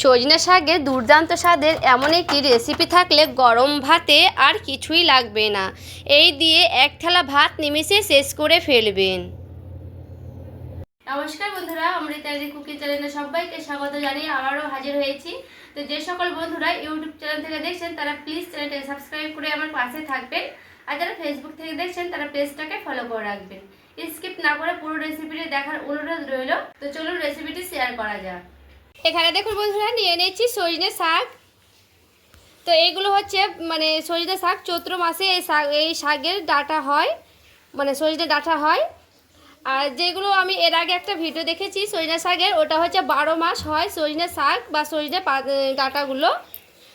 সজনে শাকের দুর্দান্ত স্বাদের এমন একটি রেসিপি থাকলে গরম ভাতে আর কিছুই লাগবে না। এই দিয়ে এক থালা ভাত নিমেষে শেষ করে ফেলবেন। নমস্কার বন্ধুরা, অমৃতাদি কুকিং চ্যানেলে সবাইকে স্বাগত জানিয়ে আবারও হাজির হয়েছি। তো যে সকল বন্ধুরা ইউটিউব চ্যানেল থেকে দেখছেন তারা প্লিজ চ্যানেলটাকে সাবস্ক্রাইব করে আমার পাশে থাকবেন, আর যারা ফেসবুক থেকে দেখছেন তারা পেজটাকে ফলো করে রাখবেন। স্কিপ না করে পুরো রেসিপিটি দেখার অনুরোধ রইল। তো চলুন রেসিপিটি শেয়ার করা যাক। এখানে দেখুন বন্ধুরা, নিয়ে নিয়েছি সজনে শাক। তো এইগুলো হচ্ছে সজনে শাক চৈত্র মাসে এই শাকের ডাঁটা হয়, সজনে ডাঁটা হয়। আর যেগুলো আমি এর আগে একটা ভিডিও দেখেছি সজনে শাকের, ওটা হচ্ছে 12 মাস হয় সজনে শাক বা সজনে ডাঁটাগুলো।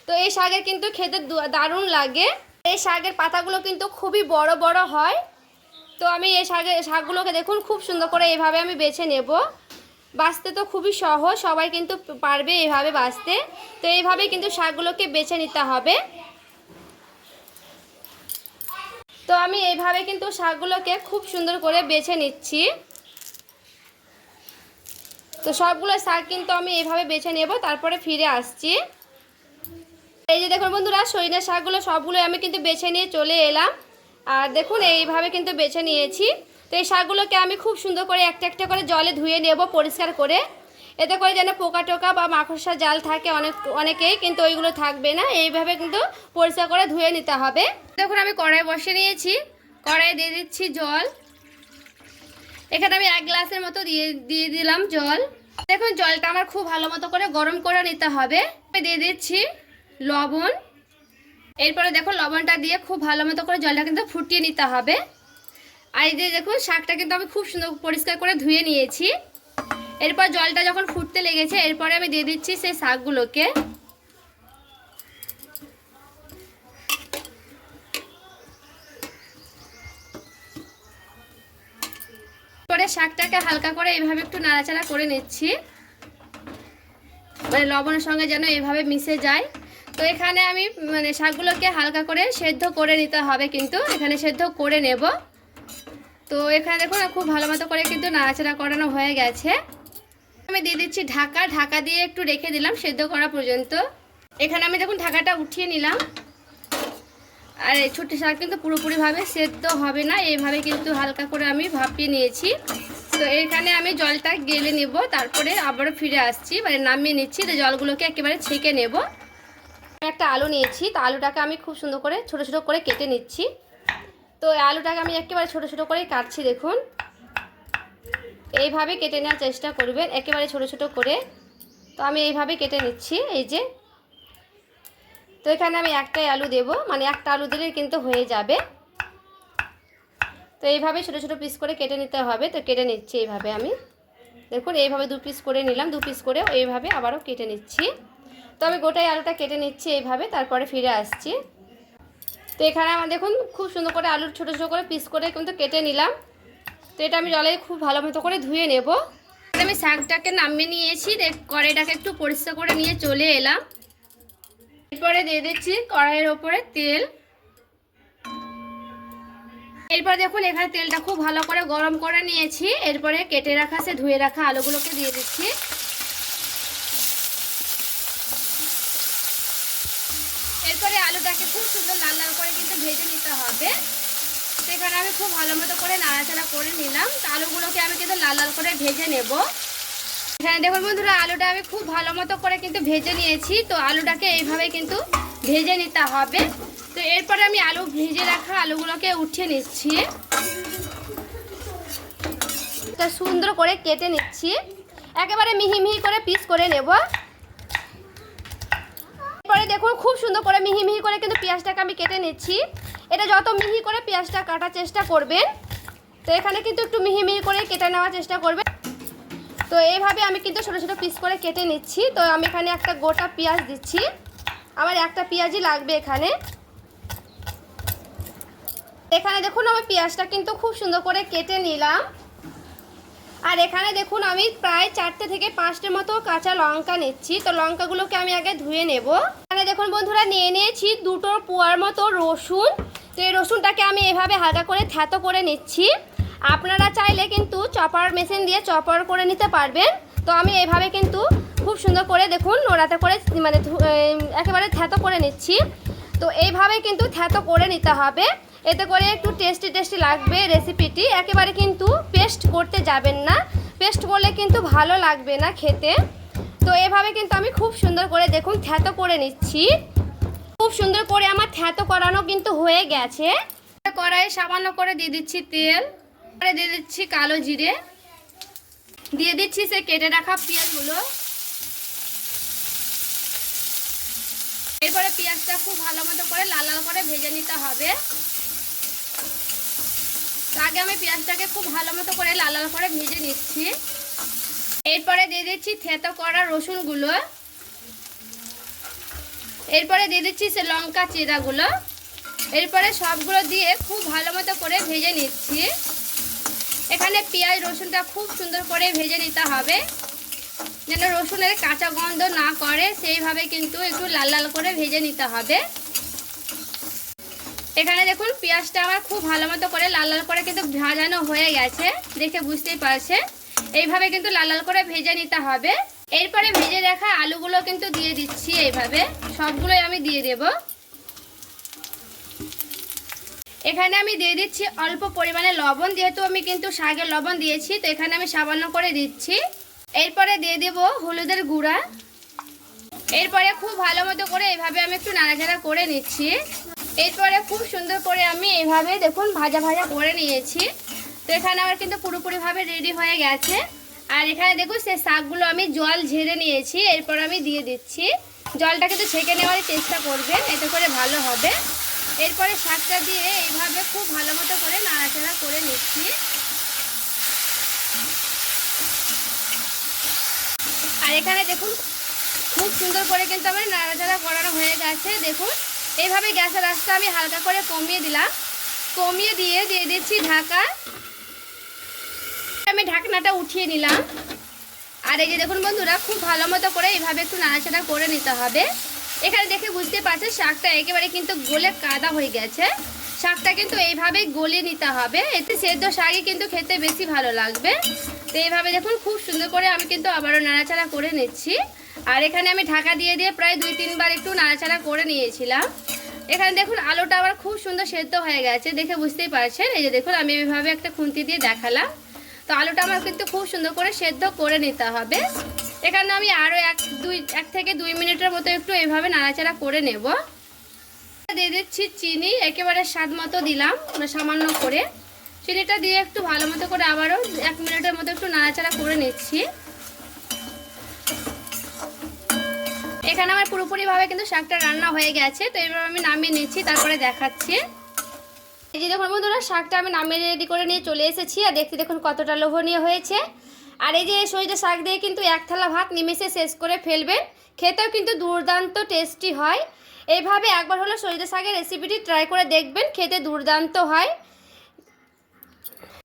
তো এই শাকের কিন্তু খেতে দারুণ লাগে। এই শাকের পাতাগুলো কিন্তু খুবই বড় বড় হয়। তো আমি এই শাকগুলোকে দেখুন খুব সুন্দর করে এইভাবে আমি বেছে নেব। বাছতে তো খুবই সহজ, সবাই কিন্তু পারবে এইভাবে বাছতে। তো এইভাবে কিন্তু শাকগুলোকে বেছে নিতে হবে। তো আমি এইভাবে কিন্তু শাকগুলোকে খুব সুন্দর করে বেছে নিচ্ছি। তো সবগুলো শাক কিন্তু আমি এইভাবে বেছে নেব, তারপরে ফিরে আসছি। এই যে দেখুন বন্ধুরা, সজনে শাকগুলো সবগুলো আমি কিন্তু বেছে নিয়ে চলে এলাম। আর দেখুন এইভাবে কিন্তু বেছে নিয়েছি। তো এই শাকগুলোকে আমি খুব সুন্দর করে একটা একটা করে জলে ধুয়ে নেব পরিষ্কার করে, এতে করে যেন পোকা টোকা বা মাকড়সার জাল থাকে অনেকেই, কিন্তু ওইগুলো থাকবে না। এইভাবে কিন্তু পরিষ্কার করে ধুয়ে নিতে হবে। দেখুন আমি কড়াই বসিয়ে নিয়েছি, কড়াই দিয়ে দিচ্ছি জল। এখানে আমি 1 গ্লাসের মতো দিয়ে দিলাম জল। দেখুন জলটা আমার খুব ভালো মতো করে গরম করে নিতে হবে। আমি দিয়ে দিচ্ছি লবণ। এরপরে দেখুন লবণটা দিয়ে খুব ভালো মতো করে জলটা কিন্তু ফুটিয়ে নিতে হবে। আর এই যে দেখুন শাকটা কিন্তু আমি খুব সুন্দর পরিষ্কার করে ধুয়ে নিয়েছি। এরপর জলটা যখন ফুটতে লেগেছে, এরপরে আমি দিয়ে দিচ্ছি সেই শাকগুলোকে। পরে শাকটাকে হালকা করে এইভাবে একটু নাড়াচাড়া করে নিচ্ছি, লবণের সঙ্গে যেন এইভাবে মিশে যায়। তো এখানে আমি শাকগুলোকে হালকা করে সেদ্ধ করে নিতে হবে, কিন্তু এখানে সেদ্ধ করে নেব। তো এখানে দেখুন খুব ভালো মতো করে কিন্তু নাড়াচাড়া করানো হয়ে গেছে। আমি দিয়ে দিচ্ছি ঢাকা দিয়ে একটু রেখে দিলাম সেদ্ধ করা পর্যন্ত। এখানে আমি দেখুন ঢাকাটা উঠিয়ে নিলাম। আর এই ছোট্ট শাক কিন্তু পুরোপুরিভাবে সেদ্ধ হবে না, এইভাবে কিন্তু হালকা করে আমি ভাপিয়ে নিয়েছি। তো এখানে আমি জলটা গেলে নেব, তারপরে আবারও ফিরে আসছি, নামিয়ে নিচ্ছি। তো জলগুলোকে একেবারে ছেঁকে নেব। একটা আলু নিয়েছি, তো আলুটাকে আমি খুব সুন্দর করে ছোট ছোট করে কেটে নিচ্ছি। তো আলুটাকে আমি একেবারে ছোট ছোট করে কাটছি। দেখুন এইভাবে কেটে নেওয়ার চেষ্টা করবেন, একেবারে ছোট ছোট করে। তো আমি এইভাবে কেটে নিচ্ছি, এই যে। তো এখানে আমি একটাই আলু দেব, একটা আলু দিলে কিন্তু হয়ে যাবে। তো এইভাবে ছোট ছোট পিস করে কেটে নিতে হবে। তো কেটে নিচ্ছি এইভাবে আমি। দেখুন এইভাবে 2 পিস করে নিলাম, 2 পিস করে এইভাবে আবারও কেটে নিচ্ছি। তো আমি গোটাই আলুটা কেটে নিচ্ছি এইভাবে, তারপরে ফিরে আসছি। তো এখানে আমার দেখুন খুব সুন্দর করে আলুর ছোট ছোট করে পিস করে কিন্তু কেটে নিলাম। তো এটা আমি জলে খুব ভালো মতো করে ধুয়ে নেব। আমি শাকটাকে নামিয়ে নিয়েছি, কড়াইটাকে একটু পরিষ্কার করে নিয়ে চলে এলাম। এরপরে দিয়ে দিচ্ছি কড়াইয়ের ওপরে তেল। এরপর দেখুন এখানে তেলটা খুব ভালো করে গরম করে নিয়েছি। এরপরে কেটে রাখা ধুয়ে রাখা আলুগুলোকে দিয়ে দিচ্ছি। এরপরে আলুটাকে খুব সুন্দর লাল লাল করে কিন্তু ভেজে নিতে হবে। সেখানে আমি খুব ভালো মতো করে নাড়াচাড়া করে নিলাম। তো আলুগুলোকে আমি কিন্তু লাল লাল করে ভেজে নেব। এখানে দেখুন বন্ধুরা, আলুটা আমি খুব ভালো মতো করে কিন্তু ভেজে নিয়েছি। তো আলুটাকে এইভাবে কিন্তু ভেজে নিতে হবে। তো এরপরে আমি ভেজে রাখা আলুগুলোকে উঠিয়ে নিচ্ছি, সুন্দর করে কেটে নিচ্ছি। একেবারে মিহি মিহি করে পিস করে নেব। এরপরে দেখুন খুব সুন্দর করে মিহি মিহি করে কিন্তু পেঁয়াজটাকে আমি কেটে নিচ্ছি। এটা যত মিহি করে পেঁয়াজটা কাটার চেষ্টা করবেন। তো এখানে কিন্তু একটু মিহি মিহি করে কেটে নেওয়ার চেষ্টা করবেন। তো এইভাবে আমি কিন্তু ছোটো ছোটো পিস করে কেটে নিচ্ছি। তো আমি এখানে একটা গোটা পেঁয়াজ দিচ্ছি, আমার একটা পেঁয়াজই লাগবে এখানে। এখানে দেখুন আমি পেঁয়াজটা কিন্তু খুব সুন্দর করে কেটে নিলাম। আর এখানে দেখুন আমি প্রায় 4টে থেকে 5টের মতো কাঁচা লঙ্কা নিচ্ছি। তো লঙ্কাগুলোকে আমি আগে ধুয়ে নেব। এখানে দেখুন বন্ধুরা, নিয়ে নিয়েছি 2 পোয়ার মতো রসুন। তো এই রসুনটাকে আমি এভাবে হালকা করে থেতো করে নিচ্ছি। আপনারা চাইলে কিন্তু চপার মেশিন দিয়ে চপার করে নিতে পারবেন। তো আমি এভাবে কিন্তু খুব সুন্দর করে দেখুন নোড়াতে করে মানে একেবারে থ্যাতো করে নিচ্ছি। তো এইভাবে কিন্তু থ্যাতো করে নিতে হবে, এতে করে একটু টেস্টি লাগবে রেসিপিটি। একেবারে কিন্তু পেস্ট করতে যাবেন না, পেস্ট করলে কিন্তু ভালো লাগবে না খেতে। তো এভাবে কিন্তু আমি খুব সুন্দর করে দেখুন থ্যাতো করে নিচ্ছি। খুব সুন্দর করে আমার থ্যাতো করানো কিন্তু হয়ে গেছে। কড়াইয়ে সামান্য করে দিয়ে দিচ্ছি তেল, দিয়ে দিচ্ছি কালো জিরে, দিয়ে দিচ্ছি সে কেটে রাখা পেঁয়াজগুলো। এরপরে পেঁয়াজটা খুব ভালো মতো করে লাল লাল করে ভেজে নিতে হবে। আগে আমি পেঁয়াজটাকে খুব ভালো মতো করে লাল লাল করে ভেজে নিচ্ছি। এরপরে দিয়ে দিচ্ছি থেতো করা রসুনগুলো, এরপরে দিয়ে দিচ্ছি সে লঙ্কা চিরাগুলো। এরপরে সবগুলো দিয়ে খুব ভালো মতো করে ভেজে নিচ্ছি। এখানে পেঁয়াজ রসুনটা খুব সুন্দর করে ভেজে নিতে হবে, যেন রসুনের কাঁচা গন্ধ না করে, সেইভাবে কিন্তু একটু লাল লাল করে ভেজে নিতে হবে। এখানে দেখুন পেঁয়াজটা আমার খুব ভালো মতো করে লাল লাল করে কিন্তু ভাজানো হয়ে গেছে, দেখে বুঝতেই পারছে। এইভাবে কিন্তু লাল লাল করে ভেজে নিতে হবে। এরপরে ভেজে রাখা আলুগুলো কিন্তু দিয়ে দিচ্ছি, এইভাবে সবগুলোই আমি দিয়ে দেব। এখানে আমি দিয়ে দিচ্ছি অল্প পরিমাণে লবণ, যেহেতু আমি কিন্তু শাকের লবণ দিয়েছি, তো এখানে আমি সামান্য করে দিচ্ছি। এরপরে দিয়ে দেব হলুদের গুঁড়া। এরপরে খুব ভালো মতো করে এইভাবে আমি একটু নাড়াচাড়া করে নিচ্ছি। এরপরে খুব সুন্দর করে আমি এইভাবে দেখুন ভাজা ভাজা করে নিয়েছি। তো এখানে আমার কিন্তু পুরোপুরিভাবে রেডি হয়ে গেছে। আর এখানে দেখুন সেই শাকগুলো আমি জল ঝেড়ে নিয়েছি, এরপর আমি দিয়ে দিচ্ছি। জলটা কিন্তু ছেঁকে নেওয়ার চেষ্টা করবেন, এতে করে ভালো হবে। এরপরে শাকটা দিয়ে এইভাবে খুব ভালো মতো করে নাড়াচাড়া করে নিচ্ছি। আর এখানে দেখুন খুব সুন্দর করে কিন্তু আমার নাড়াচাড়া করানো হয়ে গেছে। দেখুন এইভাবে গ্যাসের আঁচটা আমি হালকা করে কমিয়ে দিলাম, কমিয়ে দিয়ে দিচ্ছি ঢাকা। আমি ঢাকনাটা উঠিয়ে নিলাম। আর এই যে দেখুন বন্ধুরা, খুব ভালো মতো করে এইভাবে একটু নাড়াচাড়া করে নিতে হবে। এখানে দেখে বুঝতে পারছেন শাকটা একেবারে কিন্তু গলে কাদা হয়ে গেছে। শাকটা কিন্তু এইভাবেই গলিয়ে নিতে হবে, এতে সেদ্ধ শাকই কিন্তু খেতে বেশি ভালো লাগবে। তো এইভাবে দেখুন খুব সুন্দর করে আমি কিন্তু আবারও নাড়াচাড়া করে নিচ্ছি। আর এখানে আমি ঢাকা দিয়ে প্রায় 2-3 বার একটু নাড়াচাড়া করে নিয়েছিলাম। এখানে দেখুন আলুটা আবার খুব সুন্দর সেদ্ধ হয়ে গেছে, দেখে বুঝতেই পারছেন। এই যে দেখুন আমি এইভাবে একটা খুন্তি দিয়ে দেখালাম। তো আলুটা আমার কিন্তু খুব সুন্দর করে সেদ্ধ করে নিতে হবে। এখানে আমি আরও 1 থেকে 2 মিনিটের মতো একটু এইভাবে নাড়াচাড়া করে নেব। দিয়ে দিচ্ছি চিনি, একেবারে স্বাদ মতো দিলাম, সামান্য করে চিনিটা দিয়ে একটু ভালো মতো করে আবারও 1 মিনিটের মতো একটু নাড়াচাড়া করে নিচ্ছি। এখানে আমার পুরোপুরিভাবে কিন্তু শাকটা রান্না হয়ে গেছে। তো এবার আমি নামিয়ে নিচ্ছি, তারপরে দেখাচ্ছি। এই যে দেখুন বন্ধুরা, শাকটা আমি নামিয়ে রেডি করে নিয়ে চলে এসেছি। আর দেখতে দেখুন কতটা লোভনীয় হয়েছে। আর এই যে সরিষা শাক দিয়ে কিন্তু 1 থালা ভাত নিমেষে শেষ করে ফেলবেন, খেতেও কিন্তু দুর্দান্ত টেস্টি হয়। এইভাবে একবার হলো সরিষা শাকের রেসিপিটি ট্রাই করে দেখবেন, খেতে দুর্দান্ত হয়।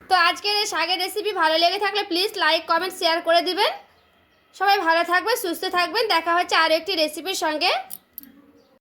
তো আজকের এই শাকের রেসিপি ভালো লেগে থাকলে প্লিজ লাইক কমেন্ট শেয়ার করে দিবেন। সবাই ভালো থাকবেন, সুস্থ থাকবেন। দেখা হচ্ছে আরও একটি রেসিপির সঙ্গে।